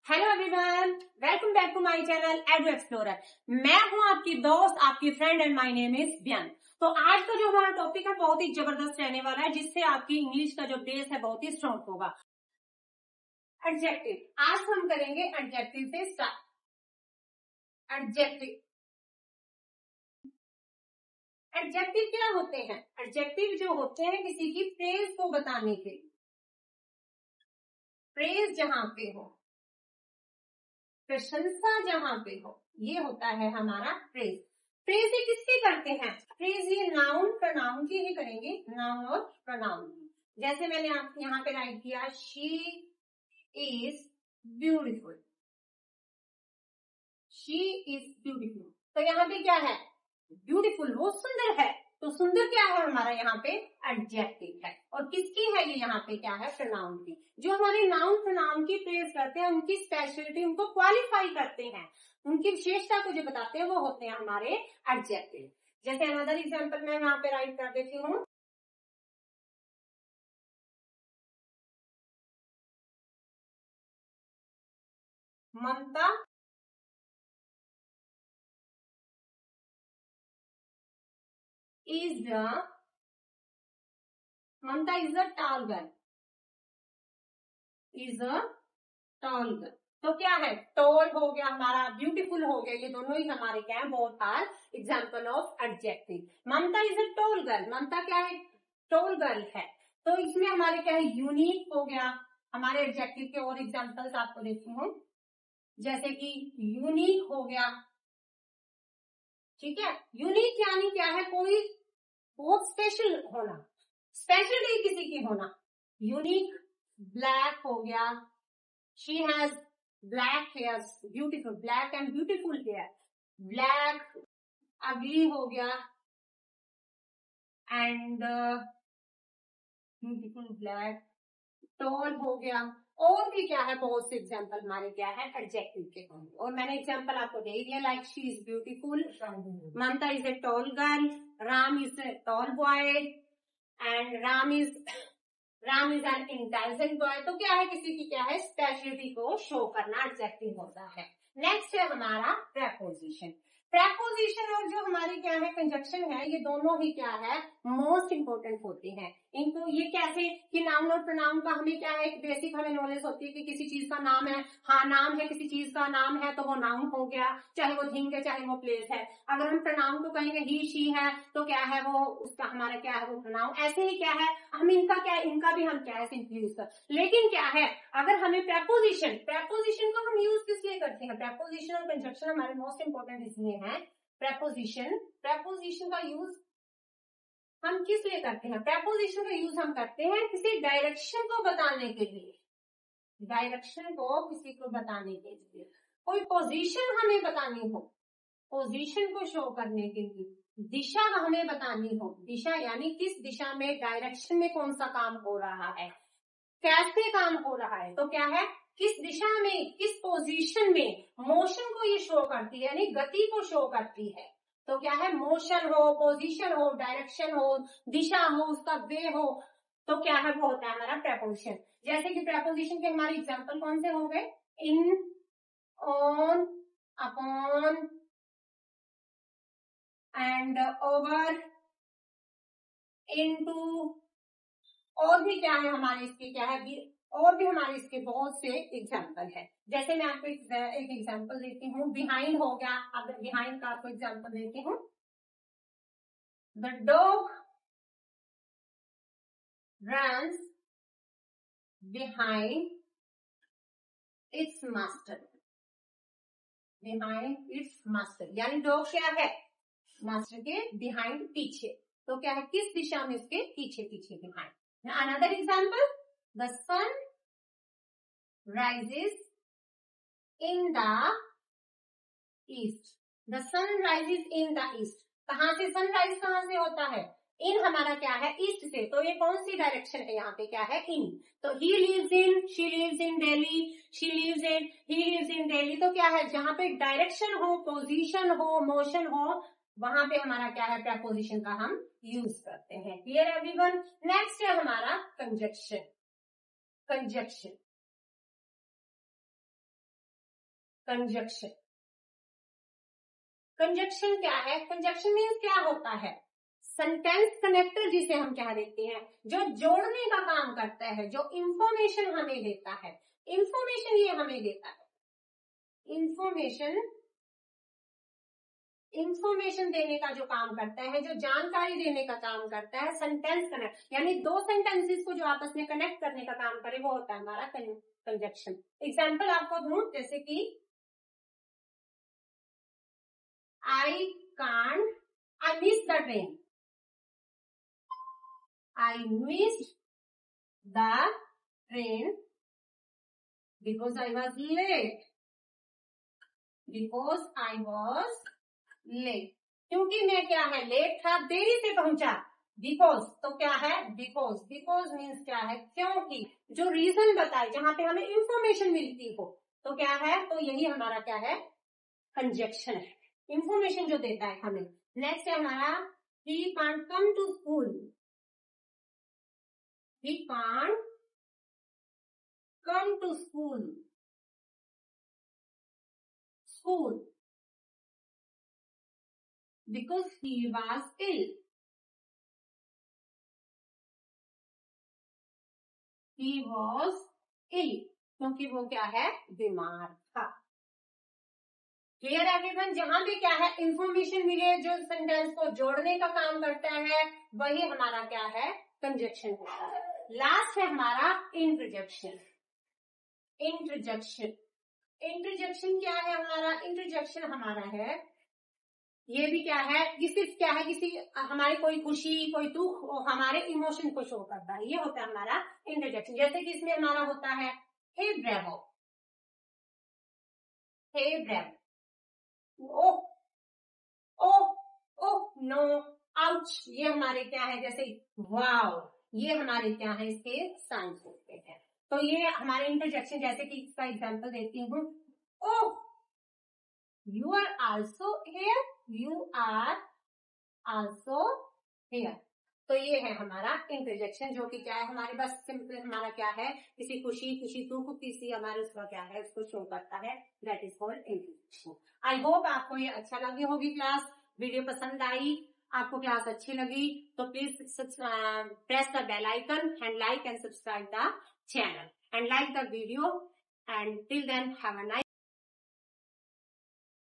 Hello everyone, welcome back to my channel Edu Explorer. मैं हूं आपकी दोस्त, आपकी friend and my name is बियन। तो आज का जो हमारा टॉपिक है बहुत ही जबरदस्त रहने वाला है, जिससे आपकी इंग्लिश का जो बेस है बहुत ही स्ट्रॉन्ग होगा। एडजेक्टिव। आज हम करेंगे एडजेक्टिव से स्टार्ट। एडजेक्टिव। एडजेक्टिव क्या होते हैं? एडजेक्टिव जो होते हैं किसी की प्रेज को बताने के लिए। प्रेज जहां पे हो, प्रशंसा जहां पे हो, ये होता है हमारा प्रेज। प्रेज ये किसकी करते हैं? प्रेज ये नाउन प्रोनाउन की ही करेंगे, नाउन और प्रोनाउन की। जैसे मैंने आप यहाँ पे राइट किया, she is beautiful. She is beautiful, तो यहाँ पे क्या है? ब्यूटिफुल, वो सुंदर है। तो सुंदर क्या है हमारा यहाँ पे? एडजेक्टिव है। और किसकी है ये? यहाँ पे क्या है? प्रोनाउन की। जो हमारे नाउन प्रोनाउन की प्रेज करते हैं, उनकी स्पेशलिटी, उनको क्वालिफाई करते हैं, उनकी विशेषता को जो बताते हैं वो होते हैं हमारे एडजेक्टिव। जैसे अनदर एग्जाम्पल मैं यहाँ पे राइट कर देती हूँ, Mamta is a tall girl. Is a tall girl, तो क्या है? टॉल हो गया हमारा, ब्यूटीफुल हो गया, ये दोनों ही हमारे क्या है? Both are example of adjective. Mamta is a tall girl, Mamta क्या है? टॉल गर्ल है। तो इसमें हमारे क्या है? यूनिक हो गया। हमारे एडजेक्टिव के और एग्जाम्पल्स आपको देती हूँ, जैसे कि यूनिक हो गया। ठीक है, यूनिक यानी क्या है? कोई बहुत स्पेशल होना, स्पेशलिटी किसी की होना। यूनिक। ब्लैक हो गया, she has black hair, beautiful, black and beautiful hair. Black. अगली हो गया, एंड ब्यूटीफुल ब्लैक। टॉल हो गया। और भी क्या है? बहुत से एग्जाम्पल हमारे क्या है? एडजेक्टिव के होंगे। और मैंने एग्जाम्पल आपको दे दिया, like she is beautiful, Mamata is a tall girl, Ram is a tall boy, and Ram is an intelligent boy. तो क्या है? किसी की क्या है? स्पेशलिटी को शो करना एडजेक्टिव होता है। नेक्स्ट है हमारा प्रेपोजिशन। प्रेपोजिशन और जो हमारी क्या है? कंजक्शन है, ये दोनों ही क्या है? मोस्ट इंपोर्टेंट होते हैं। इनको ये कैसे कि नाउन और प्रोनाउन का हमें क्या है? एक बेसिक हमें नॉलेज होती है कि किसी चीज का नाम है, हाँ नाम है, किसी चीज का नाम है तो वो नाउन हो गया, चाहे वो थिंग है चाहे वो प्लेस है। अगर हम प्रोनाउन को कहेंगे ही शी है, तो क्या है? वो उसका हमारा क्या है? वो प्रोनाउन। ऐसे ही क्या है? हम इनका क्या है? इनका भी हम क्या है? सिंपली यूज कर। लेकिन क्या है? अगर हमें प्रेपोजिशन को हम यूज किस लिए करते हैं? प्रेपोजिशन और कंजक्शन हमारे मोस्ट इंपोर्टेंट इसलिए है। प्रेपोजिशन का यूज हम किस लिए करते हैं? प्रेपोजिशन का यूज हम करते हैं किसी डायरेक्शन को बताने के लिए। डायरेक्शन को किसी को बताने के लिए, कोई पोजीशन हमें बतानी हो, पोजीशन को शो करने के लिए, दिशा हमें बतानी हो, दिशा यानी किस दिशा में, डायरेक्शन में कौन सा काम हो रहा है, कैसे काम हो रहा है, तो क्या है? किस दिशा में, किस पोजीशन में, मोशन को ये शो करती है, यानी गति को शो करती है। तो क्या है? मोशन हो, पोजीशन हो, डायरेक्शन हो, दिशा हो, उसका वे हो, तो क्या है? वो होता है हमारा प्रेपोजिशन। जैसे कि प्रेपोजिशन के हमारे एग्जाम्पल कौन से हो गए? In, on, upon, and over, into. और भी क्या है हमारे इसके? क्या है? और भी हमारे इसके बहुत से एग्जाम्पल है। जैसे मैं आपको एक एग्जाम्पल देती हूँ, बिहाइंड हो गया। अगर बिहाइंड का आपको एग्जाम्पल देती हूँ, the dog runs behind it's master. Behind it's master यानी डॉग क्या है? मास्टर के बिहाइंड, पीछे। तो क्या है? किस दिशा में? इसके पीछे पीछे, behind. Another example, the sun rises in the east. The sun rises in the east. कहां से सनराइज कहां से होता है? इन हमारा क्या है? ईस्ट से। तो ये कौन सी डायरेक्शन है? यहाँ पे क्या है? इन। तो he lives in, she lives in Delhi, she lives in, he lives in Delhi. तो क्या है? जहां पे डायरेक्शन हो, पोजीशन हो, मोशन हो, वहां पे हमारा क्या है? प्रेपोजिशन का हम यूज करते हैं। Clear everyone? नेक्स्ट है हमारा कंजक्शन। Conjunction conjunction. कंजक्शन क्या है? कंजक्शन मीन्स क्या होता है? सेंटेंस कनेक्टर जिसे हम कह देते हैं, जो जोड़ने का काम करता है, जो इंफॉर्मेशन हमें देता है। इंफॉर्मेशन ये हमें देता है, इंफॉर्मेशन देने का जो काम करता है, जो जानकारी देने का काम करता है, सेंटेंस कनेक्ट, यानी दो सेंटेंसेस को जो आपस में कनेक्ट करने का काम करे, वो होता है हमारा कंजक्शन। एग्जाम्पल आपको दूं, जैसे कि I miss the train, I missed the train because I was late. Because I was late. क्योंकि मैं क्या है, लेट था, देरी से पहुंचा। बिकॉज तो क्या है, बिकॉज मीन्स क्या है, क्योंकि। जो रीजन बताए, जहां पे हमें इंफॉर्मेशन मिलती हो, तो क्या है, तो यही हमारा क्या है, कंजक्शन है। इंफॉर्मेशन जो देता है हमें। नेक्स्ट है हमारा he can't come to school. He can't come to school. Because he was ill. He was ill. क्योंकि वो क्या है, बीमार था। Clear everyone? जहां भी क्या है, इंफॉर्मेशन मिले, जो सेंटेंस को जोड़ने का काम करता है, वही हमारा क्या है, कंजक्शन होता है। लास्ट है हमारा इंटरजेक्शन। इंटरजेक्शन क्या है हमारा? इंटरजेक्शन हमारा है, ये भी क्या है, किसी हमारी कोई खुशी, कोई दुख, हमारे इमोशन को शो करता है, ये होता है हमारा इंटरजेक्शन। जैसे कि इसमें हमारा होता है हे ब्रेवो, ओह नो, आउच, ये हमारे क्या है, जैसे वाओ, ये हमारे क्या है, इसके साइंस होते हैं। तो ये हमारे इंटरजेक्शन, जैसे कि इसका एग्जांपल देती हूँ, oh you are also here. तो ये है हमारा इंटरजेक्शन, जो कि क्या है, हमारे बस सिंपल हमारा क्या है, किसी खुशी दुख, किसी हमारे उसका क्या है, उसको शो करता है। That is called interjection. I hope आपको ये अच्छा लगी होगी क्लास। वीडियो पसंद आई, आपको क्लास अच्छी लगी, तो please press the bell icon and like and subscribe the channel and like the video, and till then have a nice